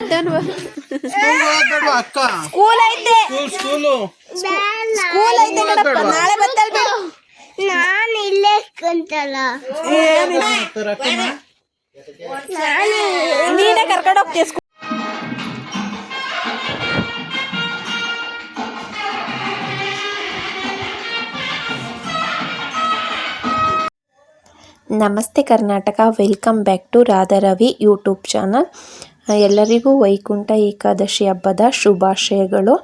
School ಐತೆ ಕಣಪ್ಪ, ನಾಳೆ ಬತ್ತಲ್ ಬಿಡು. ನಾನು ಇಲ್ಲೇ ಕುಂತಲ್ಲ, ನೀನೇ ಕರ್ಕೊಂಡು ಹೋಗ್ತೀಯ ಸ್ಕೂಲ್. ನಮಸ್ತೆ Karnataka, welcome back to Radharavi YouTube channel. ಎಲ್ಲರಿಗೂ ವೈಕುಂಠ ಏಕಾದಶಿ ಹಬ್ಬದ ಶುಭಾಶಯಗಳು.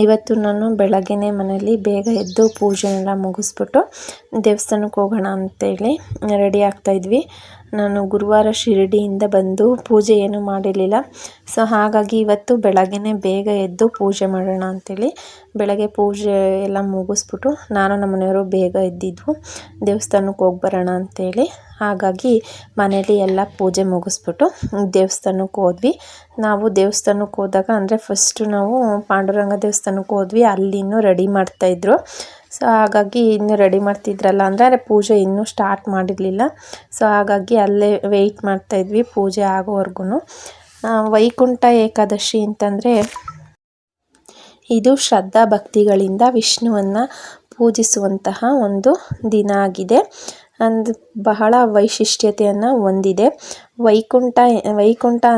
ಇವತ್ತು ನಾನು ಬೆಳಗ್ಗೆನೇ ಮನೆಯಲ್ಲಿ ಬೇಗ ಎದ್ದು ಪೂಜೆನೆಲ್ಲ ಮುಗಿಸ್ಬಿಟ್ಟು ದೇವಸ್ಥಾನಕ್ಕೆ ಹೋಗೋಣ ಅಂತೇಳಿ ರೆಡಿ ಆಗ್ತಾಯಿದ್ವಿ. ನಾನು ಗುರುವಾರ ಶಿರಡಿಯಿಂದ ಬಂದು ಪೂಜೆ ಏನೂ ಮಾಡಿರಲಿಲ್ಲ. ಸೊ ಹಾಗಾಗಿ ಇವತ್ತು ಬೆಳಗ್ಗೆನೇ ಬೇಗ ಎದ್ದು ಪೂಜೆ ಮಾಡೋಣ ಅಂಥೇಳಿ ಬೆಳಗ್ಗೆ ಪೂಜೆ ಎಲ್ಲ ಮುಗಿಸ್ಬಿಟ್ಟು ನಾನು ನಮ್ಮ ಮನೆಯವರು ಬೇಗ ಎದ್ದಿದ್ವು ದೇವಸ್ಥಾನಕ್ಕೆ ಹೋಗಿ ಬರೋಣ ಅಂಥೇಳಿ. ಹಾಗಾಗಿ ಮನೇಲಿ ಎಲ್ಲ ಪೂಜೆ ಮುಗಿಸ್ಬಿಟ್ಟು ದೇವಸ್ಥಾನಕ್ಕೆ ಹೋದ್ವಿ. ನಾವು ದೇವಸ್ಥಾನಕ್ಕೆ ಹೋದಾಗ ಅಂದರೆ ಫಸ್ಟು ನಾವು ಪಾಂಡುರಂಗ ದೇವಸ್ಥಾನಕ್ಕೆ ಹೋದ್ವಿ. ಅಲ್ಲಿ ಇನ್ನೂ ರೆಡಿ ಮಾಡ್ತಾಯಿದ್ರು. ಸೊ ಹಾಗಾಗಿ ಇನ್ನೂ ರೆಡಿ ಮಾಡ್ತಿದ್ರಲ್ಲ ಅಂದರೆ ಪೂಜೆ ಇನ್ನೂ ಸ್ಟಾರ್ಟ್ ಮಾಡಿರಲಿಲ್ಲ. ಸೊ ಹಾಗಾಗಿ ಅಲ್ಲೇ ವೆಯ್ಟ್ ಮಾಡ್ತಾಯಿದ್ವಿ ಪೂಜೆ ಆಗೋವರೆಗೂ. ವೈಕುಂಠ ಏಕಾದಶಿ ಅಂತಂದರೆ ಇದು ಶ್ರದ್ಧಾ ಭಕ್ತಿಗಳಿಂದ ವಿಷ್ಣುವನ್ನು ಪೂಜಿಸುವಂತಹ ಒಂದು ದಿನ ಆಗಿದೆ. ಬಹಳ ವೈಶಿಷ್ಟ್ಯತೆಯನ್ನು ಹೊಂದಿದೆ. ವೈಕುಂಠ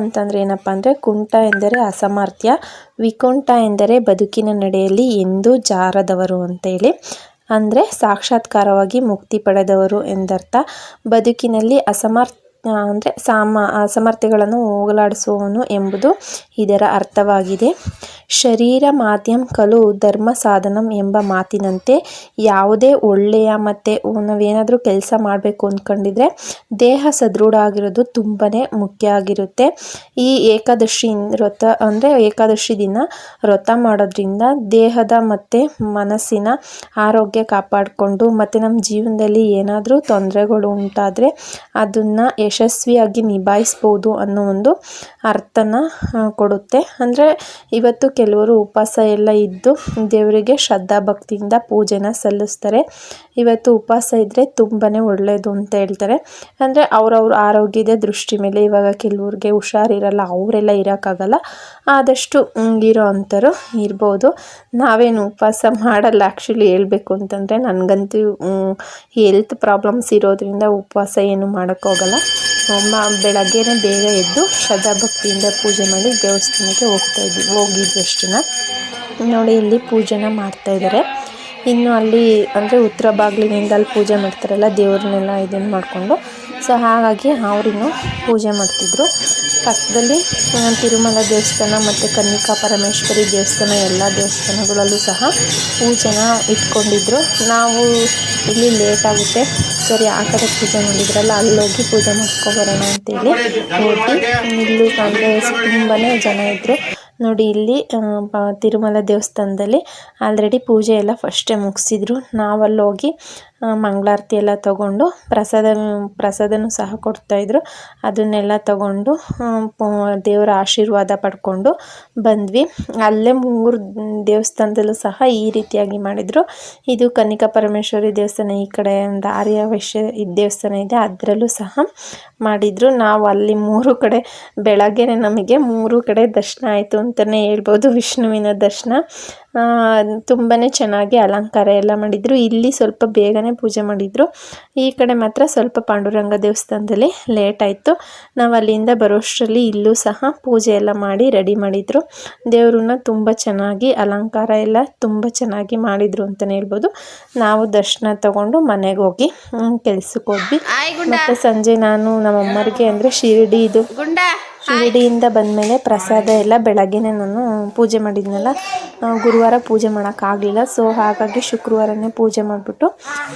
ಅಂತಂದರೆ ಏನಪ್ಪ ಅಂದರೆ, ಕುಂಠ ಎಂದರೆ ಅಸಾಮರ್ಥ್ಯ, ವಿಕುಂಠ ಎಂದರೆ ಬದುಕಿನ ನಡೆಯಲ್ಲಿ ಎಂದೂ ಜಾರದವರು ಅಂತೇಳಿ. ಅಂದರೆ ಸಾಕ್ಷಾತ್ಕಾರವಾಗಿ ಮುಕ್ತಿ ಪಡೆದವರು ಎಂದರ್ಥ. ಬದುಕಿನಲ್ಲಿ ಅಸಮರ್ಥ್ಯಗಳನ್ನು ಹೋಗಲಾಡಿಸುವವನು ಎಂಬುದು ಇದರ ಅರ್ಥವಾಗಿದೆ. ಶರೀರ ಮಾಧ್ಯಮ ಖಲು ಧರ್ಮ ಸಾಧನಂ ಎಂಬ ಮಾತಿನಂತೆ ಯಾವುದೇ ಒಳ್ಳೆಯ ಮತ್ತು ನಾವೇನಾದರೂ ಕೆಲಸ ಮಾಡಬೇಕು ಅಂದ್ಕೊಂಡಿದ್ರೆ ದೇಹ ಸದೃಢ ಆಗಿರೋದು ತುಂಬಾ ಮುಖ್ಯ ಆಗಿರುತ್ತೆ. ಈ ಏಕಾದಶಿ ಏಕಾದಶಿ ದಿನ ವ್ರತ ಮಾಡೋದ್ರಿಂದ ದೇಹದ ಮತ್ತು ಮನಸ್ಸಿನ ಆರೋಗ್ಯ ಕಾಪಾಡಿಕೊಂಡು ಮತ್ತು ನಮ್ಮ ಜೀವನದಲ್ಲಿ ಏನಾದರೂ ತೊಂದರೆಗಳು ಉಂಟಾದರೆ ಅದನ್ನು ಯಶಸ್ವಿಯಾಗಿ ನಿಭಾಯಿಸ್ಬೋದು ಅನ್ನೋ ಒಂದು ಅರ್ಥನ ಕೊಡುತ್ತೆ. ಅಂದರೆ ಇವತ್ತು ಕೆಲವರು ಉಪವಾಸ ಎಲ್ಲ ಇದ್ದು ದೇವರಿಗೆ ಶ್ರದ್ಧಾ ಭಕ್ತಿಯಿಂದ ಪೂಜೆನ ಸಲ್ಲಿಸ್ತಾರೆ. ಇವತ್ತು ಉಪವಾಸ ಇದ್ದರೆ ತುಂಬಾ ಒಳ್ಳೆಯದು ಅಂತ ಹೇಳ್ತಾರೆ. ಅಂದರೆ ಅವ್ರವ್ರ ಆರೋಗ್ಯದ ದೃಷ್ಟಿ ಮೇಲೆ. ಇವಾಗ ಕೆಲವ್ರಿಗೆ ಹುಷಾರಿರಲ್ಲ, ಅವರೆಲ್ಲ ಇರೋಕ್ಕಾಗಲ್ಲ. ಆದಷ್ಟು ಇರೋ ಅಂಥವ್ರು ಇರ್ಬೋದು. ನಾವೇನು ಉಪವಾಸ ಮಾಡಲ್ಲ ಆ್ಯಕ್ಚುಲಿ ಹೇಳ್ಬೇಕು ಅಂತಂದರೆ. ನನಗಂತೂ ಹೆಲ್ತ್ ಪ್ರಾಬ್ಲಮ್ಸ್ ಇರೋದ್ರಿಂದ ಉಪವಾಸ ಏನು ಮಾಡೋಕ್ಕೋಗಲ್ಲ. ಬೆಳಗ್ಗೆನೇ ಬೇಗ ಎದ್ದು ಶ್ರದ್ಧಾ ಭಕ್ತಿಯಿಂದ ಪೂಜೆ ಮಾಡಿ ದೇವಸ್ಥಾನಕ್ಕೆ ಹೋಗಿದ್ವಿ ಅಷ್ಟೇ. ನೋಡಿ ಇಲ್ಲಿ ಪೂಜೆನ ಮಾಡ್ತಾಯಿದ್ದಾರೆ. ಇನ್ನು ಅಲ್ಲಿ ಅಂದರೆ ಉತ್ತರ ಬಾಗಿಲಿನಿಂದ ಅಲ್ಲಿ ಪೂಜೆ ಮಾಡ್ತಾರಲ್ಲ ದೇವ್ರನ್ನೆಲ್ಲ ಇದನ್ನು ಮಾಡಿಕೊಂಡು. ಸೊ ಹಾಗಾಗಿ ಅವರಿನ್ನೂ ಪೂಜೆ ಮಾಡ್ತಿದ್ರು. ಪಕ್ಕದಲ್ಲಿ ತಿರುಮಲ ದೇವಸ್ಥಾನ ಮತ್ತು ಕನ್ನಿಕಾ ಪರಮೇಶ್ವರಿ ದೇವಸ್ಥಾನ ಎಲ್ಲ ದೇವಸ್ಥಾನಗಳಲ್ಲೂ ಸಹ ಪೂಜೆನ ಇಟ್ಕೊಂಡಿದ್ರು. ನಾವು ಇಲ್ಲಿ ಲೇಟ್ ಆಗುತ್ತೆ, ಸರಿ ಆ ಕಡೆ ಪೂಜೆ ಮಾಡಿದ್ರಲ್ಲ ಅಲ್ಲೋಗಿ ಪೂಜೆ ಮಾಡ್ಕೊಬರೋಣ ಅಂತೇಳಿ ಹೋಗಿ. ಇಲ್ಲೂ ಅಂದರೆ ತುಂಬಾ ಜನ ಇದ್ದರು. ನೋಡಿ ಇಲ್ಲಿ ತಿರುಮಲ ದೇವಸ್ಥಾನದಲ್ಲಿ ಆಲ್ರೆಡಿ ಪೂಜೆ ಎಲ್ಲ ಫಸ್ಟೇ ಮುಗಿಸಿದ್ರು. ನಾವಲ್ಲೋಗಿ ಮಂಗಳಾರತಿ ಎಲ್ಲ ತಗೊಂಡು ಪ್ರಸಾದನೂ ಸಹ ಕೊಡ್ತಾಯಿದ್ರು. ಅದನ್ನೆಲ್ಲ ತಗೊಂಡು ದೇವರ ಆಶೀರ್ವಾದ ಪಡ್ಕೊಂಡು ಬಂದ್ವಿ. ಅಲ್ಲೇ 3 ದೇವಸ್ಥಾನದಲ್ಲೂ ಸಹ ಈ ರೀತಿಯಾಗಿ ಮಾಡಿದರು. ಇದು ಕನ್ನಿಕಾ ಪರಮೇಶ್ವರಿ ದೇವಸ್ಥಾನ, ಈ ಕಡೆ ಒಂದು ಆರ್ಯ ವೈಶ್ಯ ದೇವಸ್ಥಾನ ಇದೆ, ಅದರಲ್ಲೂ ಸಹ ಮಾಡಿದರು. ನಾವು ಅಲ್ಲಿ 3 ಕಡೆ ಬೆಳಗ್ಗೆನೇ ನಮಗೆ 3 ಕಡೆ ದರ್ಶನ ಆಯಿತು ಅಂತಲೇ ಹೇಳ್ಬೋದು. ವಿಷ್ಣುವಿನ ದರ್ಶನ ತುಂಬಾ ಚೆನ್ನಾಗಿ ಅಲಂಕಾರ ಎಲ್ಲ ಮಾಡಿದರು. ಇಲ್ಲಿ ಸ್ವಲ್ಪ ಬೇಗನೆ ಪೂಜೆ ಮಾಡಿದರು. ಈ ಕಡೆ ಮಾತ್ರ ಸ್ವಲ್ಪ ಪಾಂಡುರಂಗ ದೇವಸ್ಥಾನದಲ್ಲಿ ಲೇಟ್ ಆಯಿತು. ನಾವು ಅಲ್ಲಿಂದ ಬರೋಷ್ಟರಲ್ಲಿ ಇಲ್ಲೂ ಸಹ ಪೂಜೆ ಎಲ್ಲ ಮಾಡಿ ರೆಡಿ ಮಾಡಿದರು. ದೇವ್ರನ್ನ ತುಂಬ ಚೆನ್ನಾಗಿ ಅಲಂಕಾರ ಎಲ್ಲ ತುಂಬ ಚೆನ್ನಾಗಿ ಮಾಡಿದರು ಅಂತಲೇ ಹೇಳ್ಬೋದು. ನಾವು ದರ್ಶನ ತಗೊಂಡು ಮನೆಗೆ ಹೋಗಿ ಕೆಲ್ಸಕ್ಕೆ ಹೋದ್ವಿ. ಮತ್ತು ಸಂಜೆ ನಾನು ನಮ್ಮಮ್ಮರಿಗೆ ಅಂದರೆ ಶಿರಡಿಯಿಂದ ಬಂದಮೇಲೆ ಪ್ರಸಾದ ಎಲ್ಲ ಬೆಳಗ್ಗೆನೇ ನಾನು ಪೂಜೆ ಮಾಡಿದ್ನಲ್ಲ, ಗುರುವಾರ ಪೂಜೆ ಮಾಡೋಕ್ಕಾಗಲಿಲ್ಲ. ಸೊ ಹಾಗಾಗಿ ಶುಕ್ರವಾರನೇ ಪೂಜೆ ಮಾಡಿಬಿಟ್ಟು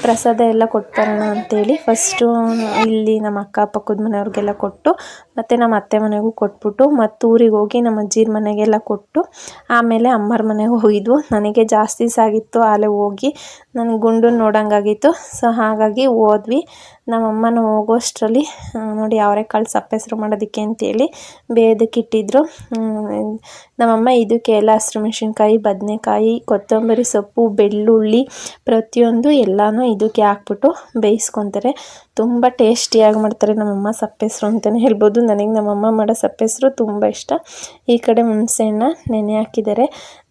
ಪ್ರಸಾದ ಎಲ್ಲ ಕೊಟ್ಟು ಬರೋಣ ಅಂಥೇಳಿ ಫಸ್ಟು ಇಲ್ಲಿ ನಮ್ಮ ಅಕ್ಕಪಕ್ಕದ ಮನೆಯವ್ರಿಗೆಲ್ಲ ಕೊಟ್ಟು ಮತ್ತು ನಮ್ಮ ಅತ್ತೆ ಮನೆಗೂ ಕೊಟ್ಬಿಟ್ಟು ಮತ್ತು ಊರಿಗೆ ಹೋಗಿ ನಮ್ಮ ಅಜ್ಜಿರ ಮನೆಗೆಲ್ಲ ಕೊಟ್ಟು ಆಮೇಲೆ ಅಮ್ಮರ ಮನೆಗೆ ಹೋಗಿದ್ವು. ನನಗೆ ಜಾಸ್ತಿ ಸಾಗಿತ್ತು, ಅಲ್ಲೇ ಹೋಗಿ ನನಗೆ ಗುಂಡು ನೋಡೋಂಗಾಗಿತ್ತು. ಸೊ ಹಾಗಾಗಿ ಹೋದ್ವಿ. ನಮ್ಮಮ್ಮನ ಹೋಗೋಷ್ಟರಲ್ಲಿ ನೋಡಿ ಅವರೆಕಾಳು ಸಪ್ಪೆಸರು ಮಾಡೋದಕ್ಕೆ ಅಂತೇಳಿ ಬೇಯೋದಕ್ಕೆ ಇಟ್ಟಿದ್ರು. ನಮ್ಮಮ್ಮ ಇದಕ್ಕೆ ಎಲ್ಲ ಹಸಿರು ಮೆಣಸಿನ್ಕಾಯಿ, ಬದನೆಕಾಯಿ, ಕೊತ್ತಂಬರಿ ಸೊಪ್ಪು, ಬೆಳ್ಳುಳ್ಳಿ ಪ್ರತಿಯೊಂದು ಎಲ್ಲನೂ ಇದಕ್ಕೆ ಹಾಕ್ಬಿಟ್ಟು ಬೇಯಿಸ್ಕೊತಾರೆ. ತುಂಬ ಟೇಸ್ಟಿಯಾಗಿ ಮಾಡ್ತಾರೆ ನಮ್ಮಮ್ಮ ಸಪ್ಪೆಸರು ಅಂತಲೇ ಹೇಳ್ಬೋದು. ನನಗೆ ನಮ್ಮಮ್ಮ ಮಾಡೋ ಸಪ್ಪೆಸರು ತುಂಬ ಇಷ್ಟ. ಈ ಕಡೆ ಹುಣಸೆಹಣ್ಣ ನೆನೆ ಹಾಕಿದ್ದಾರೆ.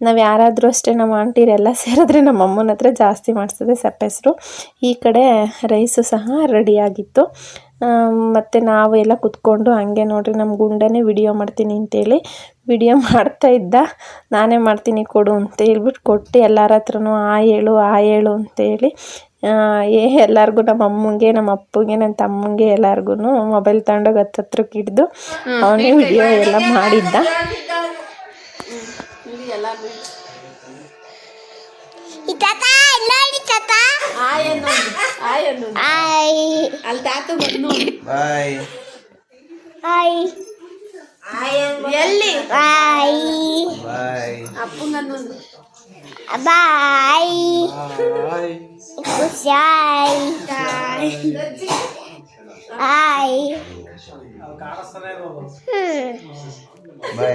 ನಾವು ಯಾರಾದರೂ ಅಷ್ಟೇ ನಮ್ಮ ಆಂಟಿರೆಲ್ಲ ಸೇರಿದ್ರೆ ನಮ್ಮ ಅಮ್ಮನ ಹತ್ರ ಜಾಸ್ತಿ ಮಾಡಿಸ್ತದೆ ಸಪ್ಪೆಸರು. ಈ ಕಡೆ ರೈಸು ಸಹ ರೆಡಿಯಾಗಿತ್ತು. ಮತ್ತು ನಾವು ಎಲ್ಲ ಕುತ್ಕೊಂಡು ಹಂಗೆ ನೋಡಿರಿ ನಮ್ಮ ಗುಂಡನೇ ವಿಡಿಯೋ ಮಾಡ್ತೀನಿ ಅಂತೇಳಿ ವಿಡಿಯೋ ಮಾಡ್ತಾಯಿದ್ದ. ನಾನೇ ಮಾಡ್ತೀನಿ ಕೊಡು ಅಂತ ಹೇಳ್ಬಿಟ್ಟು ಕೊಟ್ಟು ಎಲ್ಲರ ಹತ್ರನೂ ಆ ಹೇಳು ಅಂತೇಳಿ ಎಲ್ಲರಿಗೂ ನಮ್ಮ ಅಮ್ಮಂಗೆ, ನಮ್ಮ ಅಪ್ಪಗೆ, ನನ್ನ ತಮ್ಮಂಗೆ ಎಲ್ಲರಿಗೂ ಮೊಬೈಲ್ ತಗೊಂಡೋಗಿ ಹತ್ರಕ್ಕೆ ಹಿಡ್ದು ಅವನೇ ವಿಡಿಯೋ ಎಲ್ಲ ಮಾಡಿದ್ದ. ಅಲ್ಲಿ ತಾತು ಬಂದು ಎಲ್ಲಿ ಅಪ್ಪಂಗನ್ನೊಂದು ಬಾಯ್ ಖುಷಾಯ್ ಹಾಯ್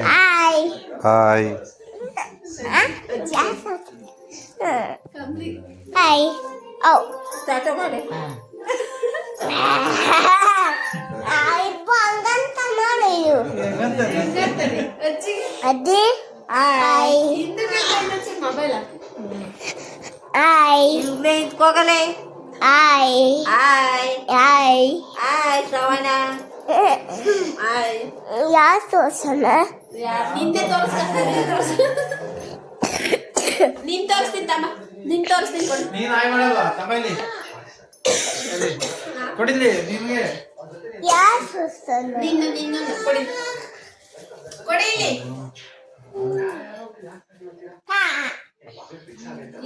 ಹಾಯ್ ಹಾಯ್ ಹಾಯ್ ಓ ಟಾಟಾ ಮಾಡಿ ಹಂಗಂತ ನೋಡು ಅದೇ ಹಾಯ್ ಮೊಬೈಲ್ ಹಾಯ್ ಹೋಗಲೇ ಹಾಯ್ ಹಾಯ್ ಹಾಯ್ ಹಾಯ್ ಶ್ರವಣ ಹಾಯ್ ಯಾವ ತೋರ್ಸೋಣ ನಿಂದೆ ನೀನ್ ತೋರಿಸ್ತೀನಿ ತಮ್ಮ ನಿನ್ ತೋರಿಸ್ತೀನಿ ಕೊಡು ನೀನ್ ಆಯ್ ಮಾಡಲ್ವಾ ತಮ್ಮಲ್ಲಿ ಕೊಡಿದ್ರಿ ನಿಮ್ಗೆ ಯಾವ ತೋರ್ಸೋಣ ನಿನ್ನೊಂದು ಕೊಡಿ ಕೊಡಿ ಇಲ್ಲಿ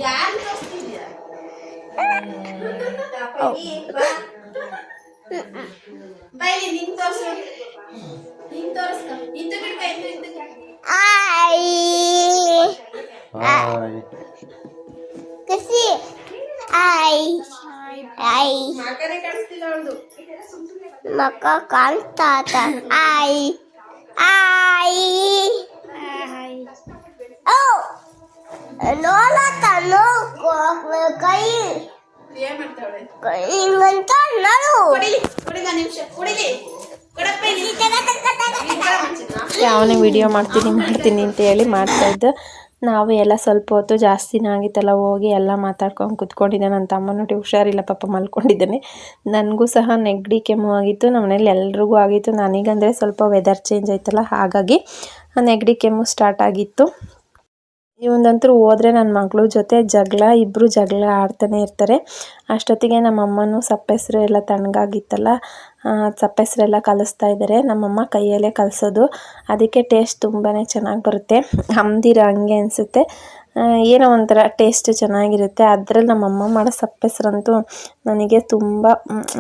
ಯಾರು ತೋರಿಸ್ತಿದ್ಯಾ ಬೈಲಿ ನಿನ್ ತೋರ್ಸು ನಿನ್ ತೋರಿಸ್ಕ ಇಂದು ಬಿಡ್ಕ ಇಂದು ಹಾಯ್ ಹಾಯ್ ಕಸಿ ಹಾಯ್ ಹಾಯ್ ಮಕ್ಕನೇ ಕಾಣಿಸ್ತಿಲ್ಲ ಅವಳದು ಮಕ್ಕ ಕಾಣ್ತಾತ ಹಾಯ್ ಹಾಯ್ ಓ ನೋಡತನು ಕೈ ಏನ್ ಮಾಡ್ತಾವಳೆ ಹಿಂಗಂತ ನೋಡು ಕೊಡಿಲಿ ಕೊಡಿಲ್ಲ ನಿಮಿಷ ಕೊಡಿಲಿ ಕೊಡಪ್ಪ ಇಲ್ಲಿ ಅವನೇ ವಿಡಿಯೋ ಮಾಡ್ತೀನಿ ಅಂತ ಹೇಳಿ ಮಾಡ್ತಾಯಿದ್ದ. ನಾವು ಎಲ್ಲ ಸ್ವಲ್ಪ ಹೊತ್ತು ಜಾಸ್ತಿನೇ ಆಗಿತ್ತಲ್ಲ ಹೋಗಿ ಎಲ್ಲ ಮಾತಾಡ್ಕೊಂಡು ಕುತ್ಕೊಂಡಿದ್ದೆ. ನನ್ನ ತಮ್ಮ ನೋಡಿ ಹುಷಾರಿಲ್ಲ ಪಾಪ ಮಲ್ಕೊಂಡಿದ್ದಾನೆ. ನನಗೂ ಸಹ ನೆಗಡಿ ಕೆಮ್ಮು ಆಗಿತ್ತು, ನಮ್ಮ ಮನೇಲಿ ಎಲ್ರಿಗೂ ಆಗಿತ್ತು. ನನಗಂದರೆ ಸ್ವಲ್ಪ ವೆದರ್ ಚೇಂಜ್ ಆಯ್ತಲ್ಲ, ಹಾಗಾಗಿ ನೆಗಡಿ ಕೆಮ್ಮು ಸ್ಟಾರ್ಟ್ ಆಗಿತ್ತು. ಇವಂದಂತೂ ಹೋದರೆ ನನ್ನ ಮಗಳ ಜೊತೆ ಇಬ್ಬರು ಜಗಳ ಆಡ್ತಾನೆ ಇರ್ತಾರೆ. ಅಷ್ಟೊತ್ತಿಗೆ ನಮ್ಮಮ್ಮನೂ ಸಪ್ಪೆಸರು ಎಲ್ಲ ತಣ್ಣಗಾಗಿತ್ತಲ್ಲ, ಸಪ್ಪೆಸರೆಲ್ಲ ಕಲಿಸ್ತಾ ಇದ್ದಾರೆ. ನಮ್ಮಮ್ಮ ಕೈಯಲ್ಲೇ ಕಲಿಸೋದು, ಅದಕ್ಕೆ ಟೇಸ್ಟ್ ತುಂಬಾ ಚೆನ್ನಾಗಿ ಬರುತ್ತೆ. ಹಮ್ದಿರ ಹಂಗೆ ಅನಿಸುತ್ತೆ, ಏನೋ ಒಂಥರ ಟೇಸ್ಟ್ ಚೆನ್ನಾಗಿರುತ್ತೆ. ಅದರಲ್ಲಿ ನಮ್ಮಮ್ಮ ಮಾಡೋ ಸಪ್ಪೆಸರಂತೂ ನನಗೆ ತುಂಬ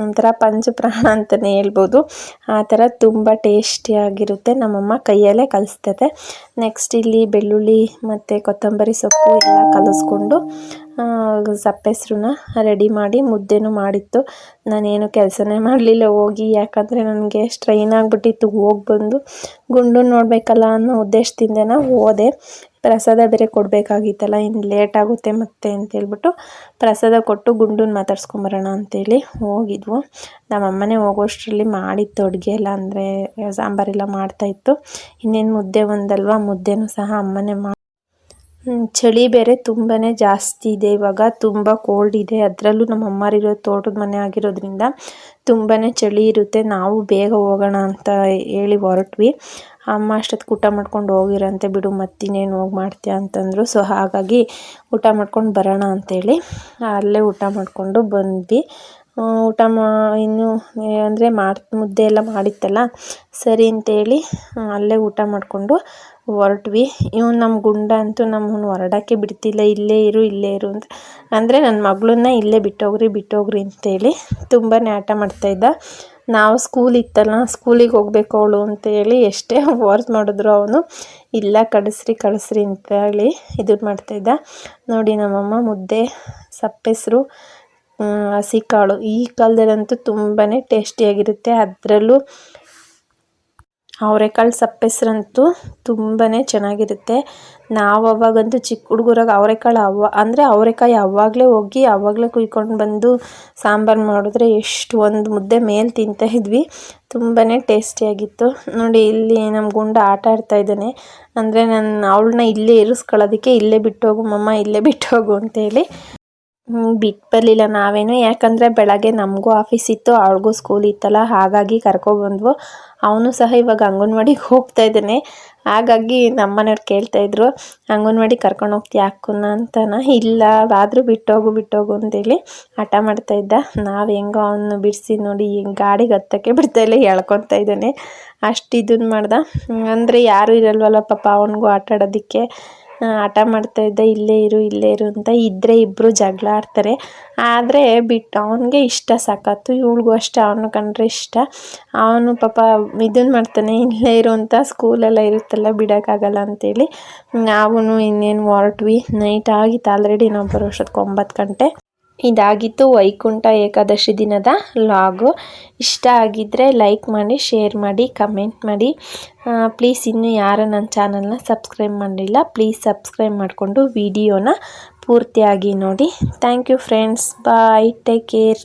ಒಂಥರ ಪಂಚಪ್ರಾಣ ಅಂತಲೇ ಹೇಳ್ಬೋದು. ಆ ಥರ ತುಂಬ ಟೇಸ್ಟಿಯಾಗಿರುತ್ತೆ. ನಮ್ಮಮ್ಮ ಕೈಯಲ್ಲೇ ಕಲಿಸ್ತದೆ. ನೆಕ್ಸ್ಟ್ ಇಲ್ಲಿ ಬೆಳ್ಳುಳ್ಳಿ ಮತ್ತು ಕೊತ್ತಂಬರಿ ಸೊಪ್ಪು ಎಲ್ಲ ಕಲಿಸ್ಕೊಂಡು ಸಪ್ಪೆಸರನ್ನ ರೆಡಿ ಮಾಡಿ ಮುದ್ದೆನೂ ಮಾಡಿತ್ತು. ನಾನೇನು ಕೆಲಸನೇ ಮಾಡಲಿಲ್ಲ ಹೋಗಿ, ಯಾಕಂದರೆ ನನಗೆ ಸ್ಟ್ರೈನ್ ಆಗಿಬಿಟ್ಟಿತ್ತು. ಹೋಗಿ ಬಂದು ಗುಂಡು ನೋಡಬೇಕಲ್ಲ ಅನ್ನೋ ಉದ್ದೇಶದಿಂದ ಹೋದೆ. ಪ್ರಸಾದ ಬೇರೆ ಕೊಡಬೇಕಾಗಿತ್ತಲ್ಲ, ಇನ್ನು ಲೇಟ್ ಆಗುತ್ತೆ ಮತ್ತೆ ಅಂತೇಳ್ಬಿಟ್ಟು ಪ್ರಸಾದ ಕೊಟ್ಟು ಗುಂಡನ್ನ ಮಾತಾಡ್ಸ್ಕೊಂಬರೋಣ ಅಂತೇಳಿ ಹೋಗಿದ್ವು. ನಮ್ಮಮ್ಮನೇ ಹೋಗೋಷ್ಟರಲ್ಲಿ ಮಾಡಿತ್ತು ಅಡುಗೆ ಎಲ್ಲ, ಅಂದರೆ ಸಾಂಬಾರೆಲ್ಲ ಮಾಡ್ತಾಯಿತ್ತು. ಇನ್ನೇನು ಮುದ್ದೆ ಒಂದಲ್ವ, ಮುದ್ದೆನೂ ಸಹ ಅಮ್ಮನೇ ಚಳಿ ಬೇರೆ ತುಂಬಾ ಜಾಸ್ತಿ ಇದೆ ಇವಾಗ, ತುಂಬ ಕೋಲ್ಡ್ ಇದೆ. ಅದರಲ್ಲೂ ನಮ್ಮ ಅಮ್ಮರಿರೋ ತೋಟದ ಮನೆ ಆಗಿರೋದ್ರಿಂದ ತುಂಬಾ ಚಳಿ ಇರುತ್ತೆ. ನಾವು ಬೇಗ ಹೋಗೋಣ ಅಂತ ಹೇಳಿ ಹೊರಟ್ವಿ. ಅಮ್ಮ ಅಷ್ಟೊತ್ತಿಗೆ ಊಟ ಮಾಡ್ಕೊಂಡು ಹೋಗಿರಂತೆ, ಬಿಡು ಮತ್ತಿನ್ನೇನು ಹೋಗಿ ಮಾಡ್ತೀಯ ಅಂತಂದರು. ಸೊ ಹಾಗಾಗಿ ಊಟ ಮಾಡ್ಕೊಂಡು ಬರೋಣ ಅಂತೇಳಿ ಅಲ್ಲೇ ಊಟ ಮಾಡಿಕೊಂಡು ಬಂದ್ವಿ. ಇನ್ನೂ ಅಂದರೆ ಮುದ್ದೆ ಎಲ್ಲ ಮಾಡಿತ್ತಲ್ಲ ಸರಿ ಅಂತೇಳಿ ಅಲ್ಲೇ ಊಟ ಮಾಡಿಕೊಂಡು ಹೊರಟ್ವಿ. ನಮ್ಮ ಗುಂಡ ಅಂತೂ ನಮ್ಮನ್ನು ಹೊರಡೋಕ್ಕೆ ಬಿಡ್ತಿಲ್ಲ. ಇಲ್ಲೇ ಇರು ಅಂತ, ಅಂದರೆ ನನ್ನ ಮಗಳನ್ನ ಇಲ್ಲೇ ಬಿಟ್ಟೋಗ್ರಿ ಅಂತೇಳಿ ತುಂಬಾ ಆಟ ಮಾಡ್ತಾಯಿದ್ದ. ನಾವು ಸ್ಕೂಲ್ ಇತ್ತಲ್ಲ, ಸ್ಕೂಲಿಗೆ ಹೋಗ್ಬೇಕು ಅವಳು ಅಂತೇಳಿ ಎಷ್ಟೇ ಫೋರ್ಸ್ ಮಾಡಿದ್ರು ಅವನು ಇಲ್ಲ, ಕಳಿಸ್ರಿ ಅಂತ ಹೇಳಿ ಇದು ಮಾಡ್ತಾಯಿದ್ದ. ನೋಡಿ ನಮ್ಮಮ್ಮ ಮುದ್ದೆ, ಸಪ್ಪೆಸರು, ಹಸಿ ಕಾಳು ಈ ಕಾಲದಲ್ಲಂತೂ ತುಂಬಾ ಟೇಸ್ಟಿಯಾಗಿರುತ್ತೆ. ಅದರಲ್ಲೂ ಅವರೆಕಾಳು ಸಪ್ಪೆಸರಂತೂ ತುಂಬಾ ಚೆನ್ನಾಗಿರುತ್ತೆ. ನಾವು ಅವಾಗಂತೂ ಚಿಕ್ಕ ಹುಡುಗರಾಗ ಅವರೆಕಾಳು ಅವರೆಕಾಯಿ ಆವಾಗಲೇ ಕುಯ್ಕೊಂಡು ಬಂದು ಸಾಂಬಾರು ಮಾಡಿದ್ರೆ ಎಷ್ಟು ಒಂದು ಮುದ್ದೆ ಮೇಲೆ ತಿಂತಾಯಿದ್ವಿ. ತುಂಬಾ ಟೇಸ್ಟಿಯಾಗಿತ್ತು. ನೋಡಿ ಇಲ್ಲಿ ನಮ್ಮ ಗುಂಡ ಆಟ ಆಡ್ತಾ ಇದ್ದಾನೆ. ಅಂದರೆ ಅವಳನ್ನ ಇಲ್ಲೇ ಇರಿಸ್ಕೊಳ್ಳೋದಕ್ಕೆ ಇಲ್ಲೇ ಬಿಟ್ಟೋಗು ಮಮ್ಮ, ಇಲ್ಲೇ ಬಿಟ್ಟೋಗು ಅಂತೇಳಿ ಬಿಟ್ಟು ಬರಲಿಲ್ಲ ನಾವೇನು. ಯಾಕಂದರೆ ಬೆಳಗ್ಗೆ ನಮಗೂ ಆಫೀಸ್ ಇತ್ತು, ಅವಳಿಗೂ ಸ್ಕೂಲ್ ಇತ್ತಲ್ಲ, ಹಾಗಾಗಿ ಕರ್ಕೊಬಂದ್ವು. ಅವನು ಸಹ ಇವಾಗ ಅಂಗನವಾಡಿಗೆ ಹೋಗ್ತಾ ಇದ್ದಾನೆ. ಹಾಗಾಗಿ ನಮ್ಮನೆಯವ್ರು ಕೇಳ್ತಾಯಿದ್ರು, ಅಂಗನವಾಡಿಗೆ ಕರ್ಕೊಂಡು ಹೋಗ್ತೀಯ ಅಕ್ಕನ ಅಂತಾನ. ಇಲ್ಲ ಆದರೂ ಬಿಟ್ಟೋಗು ಅಂತೇಳಿ ಹಠ ಮಾಡ್ತಾಯಿದ್ದ. ನಾವು ಹೆಂಗೋ ಅವನು ಬಿಡಿಸಿ ನೋಡಿ ಗಾಡಿಗೆ ಹತ್ತಕ್ಕೆ ಬಿಡ್ತಾಯಿಲ್ಲ, ಎಳ್ಕೊತಾ ಇದ್ದಾನೆ. ಅಷ್ಟು ಇದನ್ನು ಮಾಡ್ದ. ಅಂದರೆ ಯಾರೂ ಇರಲ್ವಲ್ಲ ಪಾಪ ಅವನಿಗೂ ಆಟ ಆಡೋದಕ್ಕೆ. ಹಠ ಮಾಡ್ತಾಯಿದ್ದ, ಇಲ್ಲೇ ಇರು ಅಂತ. ಇದ್ದರೆ ಇಬ್ಬರು ಜಗಳ ಆಡ್ತಾರೆ. ಆದರೆ ಬಿಟ್ಟು ಅವನಿಗೆ ಇಷ್ಟ ಸಖತ್ತು, ಇವಳಿಗೂ ಅಷ್ಟೇ ಅವನು ಕಂಡ್ರೆ ಇಷ್ಟ. ಅವನು ಪಾಪ ಇದನ್ನು ಮಾಡ್ತಾನೆ, ಇಲ್ಲೇ ಇರು ಅಂತ. ಸ್ಕೂಲೆಲ್ಲ ಇರುತ್ತಲ್ಲ ಬಿಡೋಕ್ಕಾಗಲ್ಲ ಅಂತೇಳಿ ನಾವು ಇನ್ನೇನು ಹೊರಟ್ವಿ. ನೈಟ್ ಆಗಿತ್ತು ಆಲ್ರೆಡಿ, ನಾವು ಬರೋ ಅಷ್ಟೊತ್ತಿಗೆ 9 ಗಂಟೆ. ಇದಾಗಿತ್ತು ವೈಕುಂಠ ಏಕಾದಶಿ ದಿನದ ಲಾಗು. ಇಷ್ಟ ಆಗಿದ್ದರೆ ಲೈಕ್ ಮಾಡಿ, ಶೇರ್ ಮಾಡಿ, ಕಮೆಂಟ್ ಮಾಡಿ. ಪ್ಲೀಸ್ ಇನ್ನೂ ಯಾರು ನನ್ನ ಚಾನಲ್ನ ಸಬ್ಸ್ಕ್ರೈಬ್ ಮಾಡಿಲ್ಲ ಪ್ಲೀಸ್ ಸಬ್ಸ್ಕ್ರೈಬ್ ಮಾಡಿಕೊಂಡು ವಿಡಿಯೋನ ಪೂರ್ತಿಯಾಗಿ ನೋಡಿ. Thank you friends, bye, take care.